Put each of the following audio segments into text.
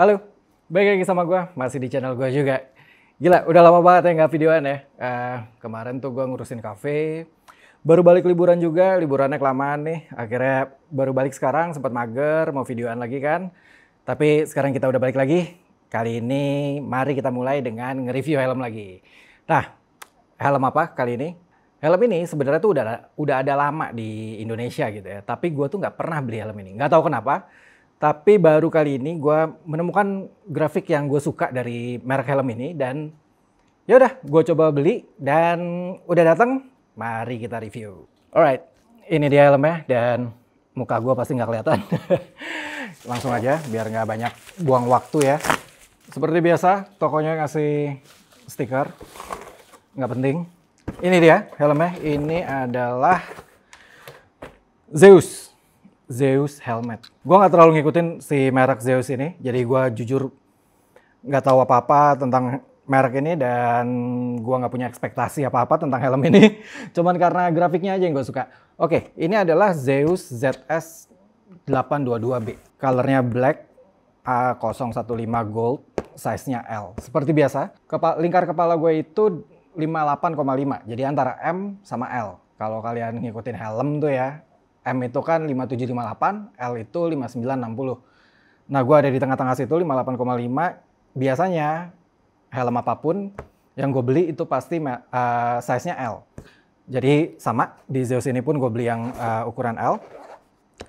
Halo, balik lagi sama gue, masih di channel gue juga. Gila, udah lama banget ya nggak videoan ya. Kemarin tuh gue ngurusin cafe, baru balik liburan juga, liburannya kelamaan nih. Akhirnya baru balik sekarang, sempat mager, mau videoan lagi kan. Tapi sekarang kita udah balik lagi. Kali ini mari kita mulai dengan nge-review helm lagi. Nah, helm apa kali ini? Helm ini sebenarnya tuh udah ada lama di Indonesia gitu ya. Tapi gue tuh nggak pernah beli helm ini. Nggak tahu kenapa. Tapi baru kali ini gue menemukan grafik yang gue suka dari merek helm ini dan ya udah gue coba beli dan udah datang. Mari kita review. Alright, ini dia helmnya dan muka gue pasti nggak kelihatan. Langsung aja biar nggak banyak buang waktu ya. Seperti biasa tokonya ngasih stiker, nggak penting. Ini dia helmnya. Ini adalah Zeus helmet. Gue nggak terlalu ngikutin si merek Zeus ini, jadi gue jujur nggak tahu apa-apa tentang merek ini dan gue nggak punya ekspektasi apa-apa tentang helm ini. Cuman karena grafiknya aja yang gue suka. Oke, ini adalah Zeus ZS 822B. Colornya black, A015 gold, size-nya L. Seperti biasa, lingkar kepala gue itu 58,5. Jadi antara M sama L. Kalau kalian ngikutin helm tuh ya, M itu kan 5758, L itu 5960. Nah, gue ada di tengah-tengah situ 58,5. Biasanya helm apapun yang gue beli itu pasti size-nya L. Jadi sama, di Zeus ini pun gue beli yang ukuran L.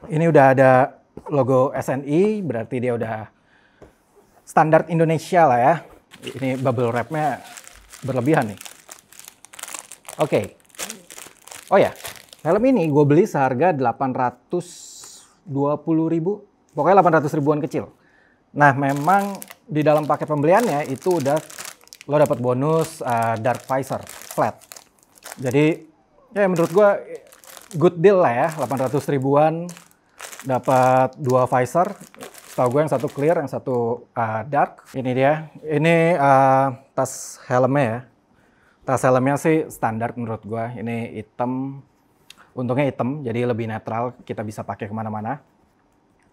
Ini udah ada logo SNI, berarti dia udah standar Indonesia lah ya. Ini bubble wrap-nya berlebihan nih. Oke. Oh ya. Helm ini gue beli seharga 820.000, pokoknya 800 ribuan kecil. Nah, memang di dalam paket pembeliannya itu udah lo dapat bonus dark visor flat. Jadi ya menurut gue good deal lah ya, 800 ribuan dapat 2 visor. Setahu gue yang satu clear, yang satu dark. Ini dia. Ini tas helmnya ya. Tas helmnya sih standar menurut gue. Ini hitam. Untungnya hitam, jadi lebih netral, kita bisa pakai kemana-mana.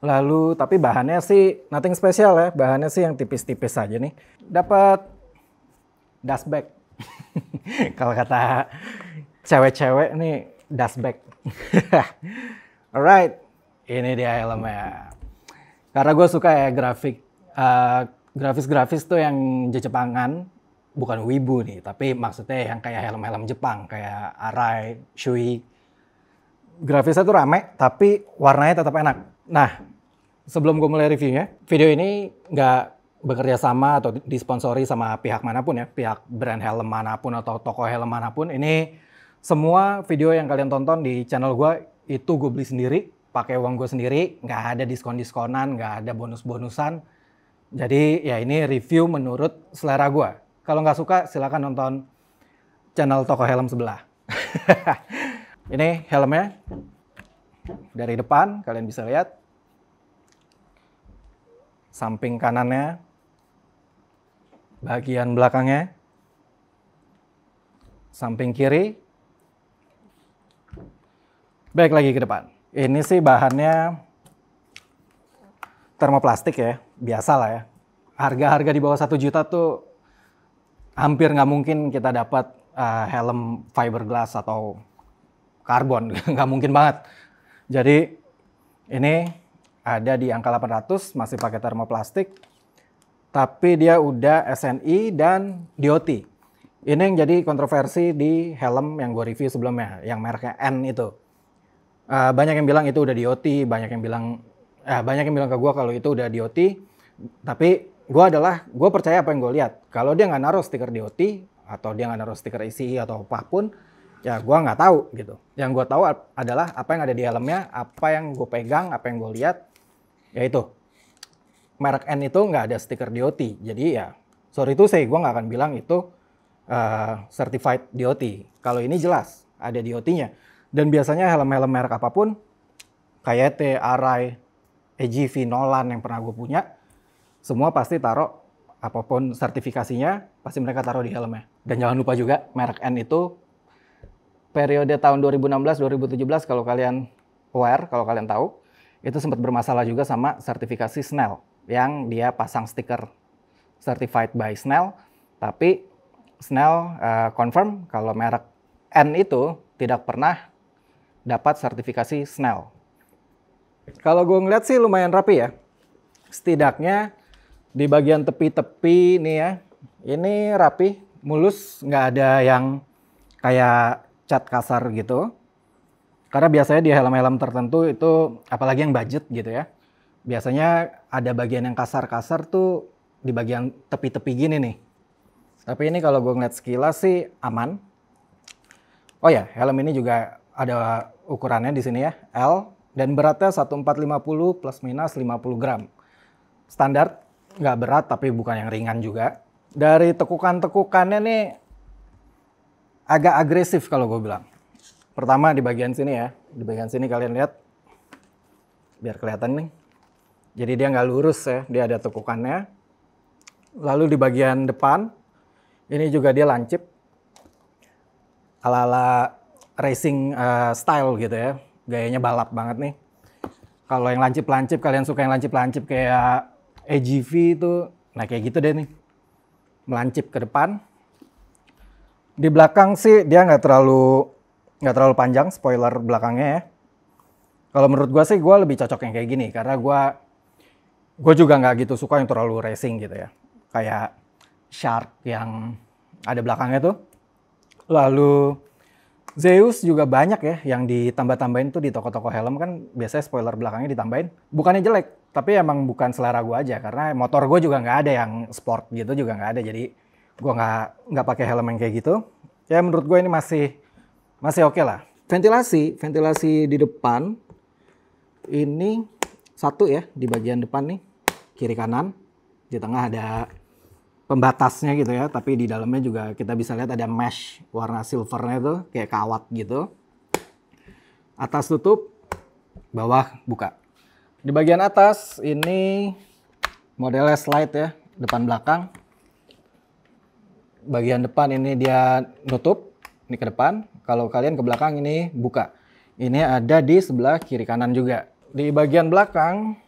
Lalu, tapi bahannya sih nothing spesial ya, bahannya sih yang tipis-tipis aja nih. Dapat dust bag. Kalau kata cewek-cewek nih, dust bag. Alright, ini dia helmnya. Karena gue suka ya grafis-grafis tuh yang Jepangan, bukan wibu nih, tapi maksudnya yang kayak helm-helm Jepang, kayak Arai, Shui. Grafisnya tuh rame, tapi warnanya tetap enak. Nah, sebelum gue mulai reviewnya, video ini nggak bekerja sama atau disponsori sama pihak manapun ya, pihak brand helm manapun atau toko helm manapun. Ini semua video yang kalian tonton di channel gue, itu gue beli sendiri, pakai uang gue sendiri, nggak ada diskon-diskonan, nggak ada bonus-bonusan. Jadi ya ini review menurut selera gue. Kalau nggak suka, silakan nonton channel toko helm sebelah. Ini helmnya dari depan, kalian bisa lihat. Samping kanannya, bagian belakangnya, samping kiri, balik lagi ke depan. Ini sih bahannya termoplastik ya, biasa lah ya. Harga-harga di bawah 1 juta tuh hampir nggak mungkin kita dapat helm fiberglass atau karbon, nggak mungkin banget. Jadi ini ada di angka 800, masih pakai termoplastik, tapi dia udah SNI dan DOT. Ini yang jadi kontroversi di helm yang gue review sebelumnya, yang mereknya N itu. Banyak yang bilang itu udah DOT, banyak yang bilang ke gue kalau itu udah DOT, tapi gue percaya apa yang gue lihat. Kalau dia nggak naruh stiker DOT atau dia nggak naruh stiker ICI atau apapun, ya gue nggak tahu gitu. Yang gue tahu adalah apa yang ada di helmnya, apa yang gue pegang, apa yang gue lihat, yaitu merek N itu nggak ada stiker DOT. Jadi ya sorry to say, gue nggak akan bilang itu certified DOT. Kalau ini jelas ada DOT-nya. Dan biasanya helm-helm merek apapun, KYT, Arai, EGV, Nolan yang pernah gue punya, semua pasti taruh apapun sertifikasinya, pasti mereka taruh di helmnya. Dan jangan lupa juga merek N itu periode tahun 2016-2017 kalau kalian aware, kalau kalian tahu, itu sempat bermasalah juga sama sertifikasi Snell. yang dia pasang stiker certified by Snell, tapi Snell confirm kalau merek N itu tidak pernah dapat sertifikasi Snell. Kalau gue ngeliat sih lumayan rapi ya. Setidaknya di bagian tepi-tepi nih ya, ini rapi, mulus, nggak ada yang kayak cat kasar gitu. Karena biasanya di helm-helm tertentu itu, apalagi yang budget gitu ya, biasanya ada bagian yang kasar-kasar tuh di bagian tepi-tepi gini nih. Tapi ini kalau gue ngeliat sekilas sih aman. Oh ya, helm ini juga ada ukurannya di sini ya, L, dan beratnya 1450 plus minus 50 gram. Standar, nggak berat tapi bukan yang ringan juga. Dari tekukan-tekukannya nih agak agresif kalau gue bilang. Pertama di bagian sini ya, di bagian sini kalian lihat, biar kelihatan nih. Jadi dia nggak lurus ya, dia ada tekukannya. Lalu di bagian depan, ini juga dia lancip. Ala-ala racing style gitu ya, gayanya balap banget nih. Kalau yang lancip-lancip, kalian suka yang lancip-lancip kayak AGV itu, nah kayak gitu deh nih. Melancip ke depan. Di belakang sih dia nggak terlalu panjang spoiler belakangnya ya. Kalau menurut gue sih gue lebih cocok yang kayak gini karena gue juga nggak gitu suka yang terlalu racing gitu ya. Kayak Shark yang ada belakangnya tuh. Lalu Zeus juga banyak ya yang ditambah-tambahin tuh di toko-toko helm kan biasanya spoiler belakangnya ditambahin. Bukannya jelek, tapi emang bukan selera gue aja karena motor gue juga nggak ada yang sport gitu juga nggak ada. Jadi gue nggak pakai helm yang kayak gitu. Ya menurut gue ini masih oke lah. Ventilasi di depan ini satu ya di bagian depan nih kiri kanan. Di tengah ada pembatasnya gitu ya, tapi di dalamnya juga kita bisa lihat ada mesh warna silvernya tuh kayak kawat gitu. Atas tutup, bawah buka. Di bagian atas ini modelnya slide ya, depan belakang. Bagian depan ini dia nutup, ini ke depan. Kalau kalian ke belakang ini buka. Ini ada di sebelah kiri kanan juga. Di bagian belakang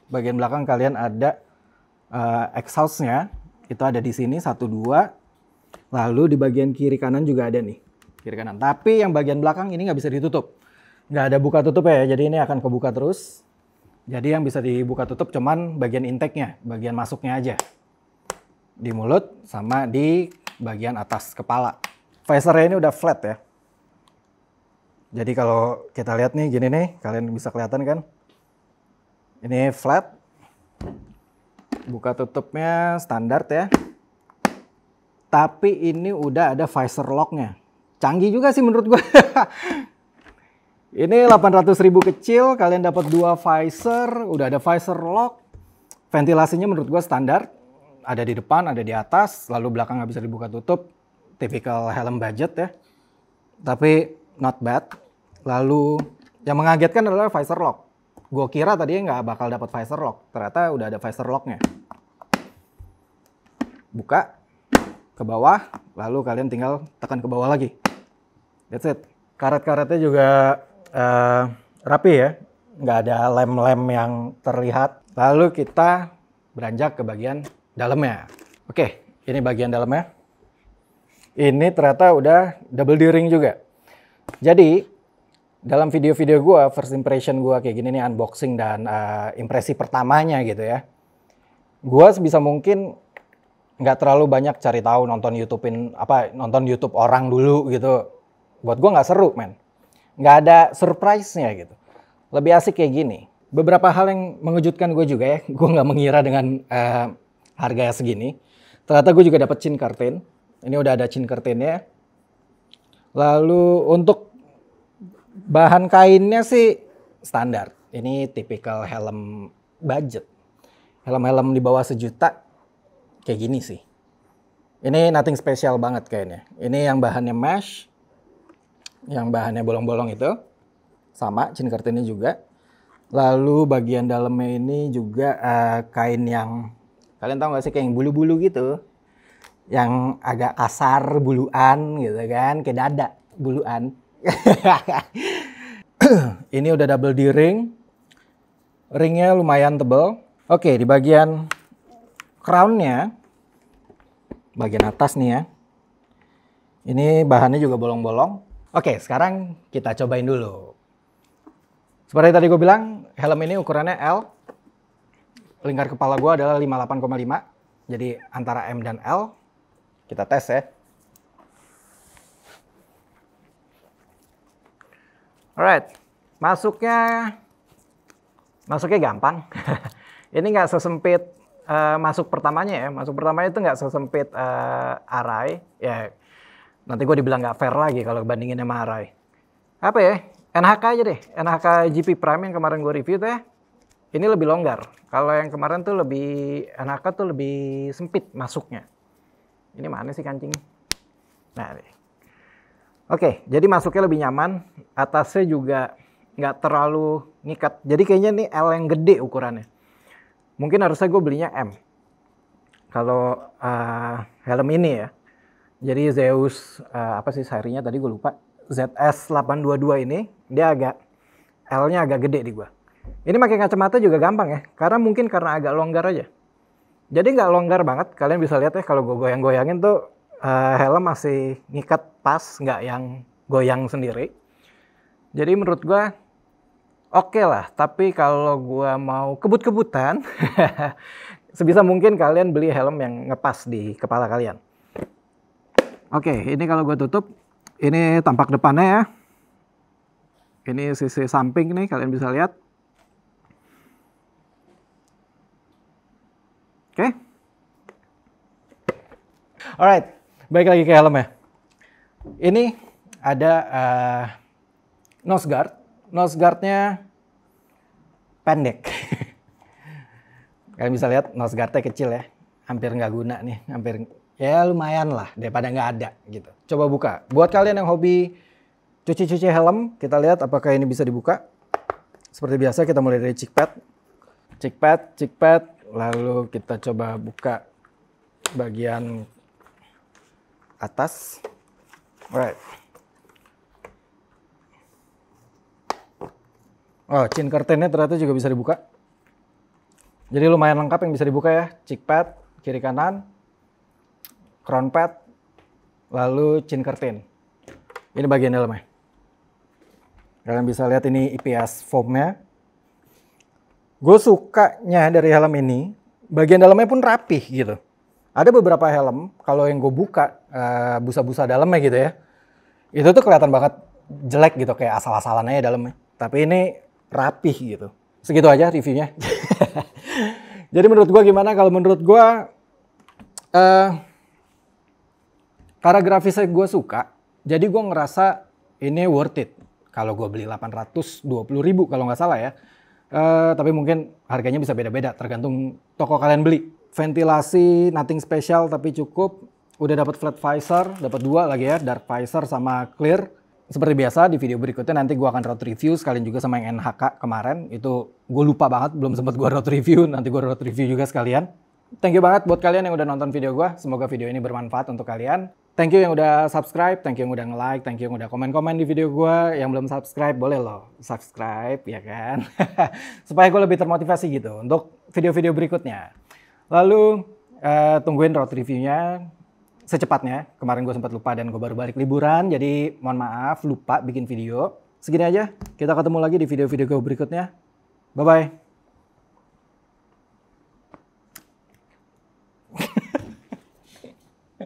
kalian ada exhaust-nya. Itu ada di sini 1, 2. Lalu di bagian kiri kanan juga ada nih. Kiri kanan. Tapi yang bagian belakang ini nggak bisa ditutup. Nggak ada buka tutup ya. Jadi ini akan kebuka terus. Jadi yang bisa dibuka tutup cuman bagian intake-nya. Bagian masuknya aja. Di mulut sama di bagian atas kepala. Visor-nya ini udah flat ya. Jadi kalau kita lihat nih gini nih. Kalian bisa kelihatan kan. Ini flat. Buka tutupnya standar ya. Tapi ini udah ada visor lock-nya. Canggih juga sih menurut gue. Ini 800.000 kecil, kalian dapat 2 visor, udah ada visor lock. Ventilasinya menurut gue standar. Ada di depan, ada di atas, lalu belakang nggak bisa dibuka tutup. Typical helm budget ya. Tapi not bad. Lalu yang mengagetkan adalah visor lock. Gue kira tadinya nggak bakal dapat visor lock. Ternyata udah ada visor lock-nya. Buka ke bawah, lalu kalian tinggal tekan ke bawah lagi. That's it. Karet-karetnya juga rapi ya. Nggak ada lem-lem yang terlihat. Lalu kita beranjak ke bagian dalamnya. Oke, ini bagian dalamnya. Ini ternyata udah double D-ring juga. Jadi dalam video-video gue, first impression gue kayak gini nih, unboxing dan impresi pertamanya gitu ya. Gue sebisa mungkin nggak terlalu banyak cari tahu nonton YouTube orang dulu gitu. Buat gue nggak seru men. Nggak ada surprise-nya gitu. Lebih asik kayak gini. Beberapa hal yang mengejutkan gue juga ya. Gue nggak mengira dengan harga segini. Ternyata gue juga dapat chin curtain. Ini udah ada chin curtain-nya. Lalu untuk bahan kainnya sih standar. Ini tipikal helm budget. Helm-helm di bawah 1 juta kayak gini sih. Ini nothing special banget kayaknya. Ini yang bahannya mesh. Yang bahannya bolong-bolong itu. Sama, chin curtain-nya juga. Lalu bagian dalamnya ini juga kain yang, kalian tahu nggak sih kayak yang bulu-bulu gitu. Yang agak kasar, buluan gitu kan. Kayak dada, buluan. Ini udah double D-ring. Ringnya lumayan tebal. Oke, di bagian crown-nya, bagian atas nih ya. Ini bahannya juga bolong-bolong. Oke, sekarang kita cobain dulu. Seperti tadi gue bilang, helm ini ukurannya L. Lingkar kepala gue adalah 58,5. Jadi antara M dan L. Kita tes ya. Alright, masuknya gampang. Ini nggak sesempit masuk pertamanya ya. Masuk pertamanya itu nggak sesempit Arai. Ya, nanti gue dibilang nggak fair lagi kalau bandingin sama Arai. Apa ya? NHK aja deh. NHK GP Prime yang kemarin gue review tuh ya. Ini lebih longgar. Kalau yang kemarin tuh NHK tuh lebih sempit masuknya. Ini mana sih kancing? Nah, nih. Oke, jadi masuknya lebih nyaman. Atasnya juga nggak terlalu ngikat. Jadi kayaknya nih L yang gede ukurannya. Mungkin harusnya gue belinya M. Kalau helm ini ya. Jadi Zeus, apa sih serinya tadi gue lupa. ZS822 ini, dia L-nya agak gede di gue. Ini pakai kacamata juga gampang ya. Karena agak longgar aja. Jadi nggak longgar banget. Kalian bisa lihat ya kalau gue goyang-goyangin tuh helm masih ngikat pas, nggak yang goyang sendiri. Jadi menurut gue oke lah. Tapi kalau gue mau kebut-kebutan, sebisa mungkin kalian beli helm yang ngepas di kepala kalian. Oke, ini kalau gue tutup, ini tampak depannya ya. Ini sisi samping nih, kalian bisa lihat. Oke. Alright, balik lagi ke helm ya. Ini ada nose guard. Nose guardnya pendek. Kalian bisa lihat nose guardnya kecil ya. Hampir nggak guna nih. Ya lumayan lah daripada nggak ada gitu. Coba buka. Buat kalian yang hobi cuci-cuci helm, kita lihat apakah ini bisa dibuka. Seperti biasa kita mulai dari cheek pad. Lalu kita coba buka bagian atas. Alright. Oh, chin curtain-nya ternyata juga bisa dibuka. Jadi lumayan lengkap yang bisa dibuka ya. Cheek pad, kiri kanan, crown pad, lalu chin curtain. Ini bagian helmnya. Kalian bisa lihat ini IPS foam-nya. Gue sukanya dari helm ini, bagian dalamnya pun rapih gitu. Ada beberapa helm, kalau yang gue buka, busa-busa dalamnya gitu ya. Itu tuh kelihatan banget jelek gitu, kayak asal-asalan aja dalamnya. Tapi ini rapih gitu. Segitu aja reviewnya. Jadi menurut gue gimana? Kalau menurut gue, karena grafisnya gue suka, jadi gue ngerasa ini worth it. Kalau gue beli 820.000 kalau nggak salah ya. Tapi mungkin harganya bisa beda-beda tergantung toko kalian beli. Ventilasi nothing special tapi cukup. Udah dapat flat visor, dapat 2 lagi ya, dark visor sama clear. Seperti biasa di video berikutnya nanti gue akan road review sekalian juga sama yang NHK kemarin. Itu gue lupa banget, belum sempat gue road review, nanti gue road review juga sekalian. Thank you banget buat kalian yang udah nonton video gue. Semoga video ini bermanfaat untuk kalian. Thank you yang udah subscribe, thank you yang udah nge-like, thank you yang udah komen-komen di video gue. Yang belum subscribe, boleh loh subscribe ya kan. Supaya gue lebih termotivasi gitu untuk video-video berikutnya. Lalu tungguin road reviewnya secepatnya. Kemarin gue sempat lupa dan gue baru balik liburan. Jadi mohon maaf lupa bikin video. Segini aja, kita ketemu lagi di video-video gue berikutnya. Bye-bye.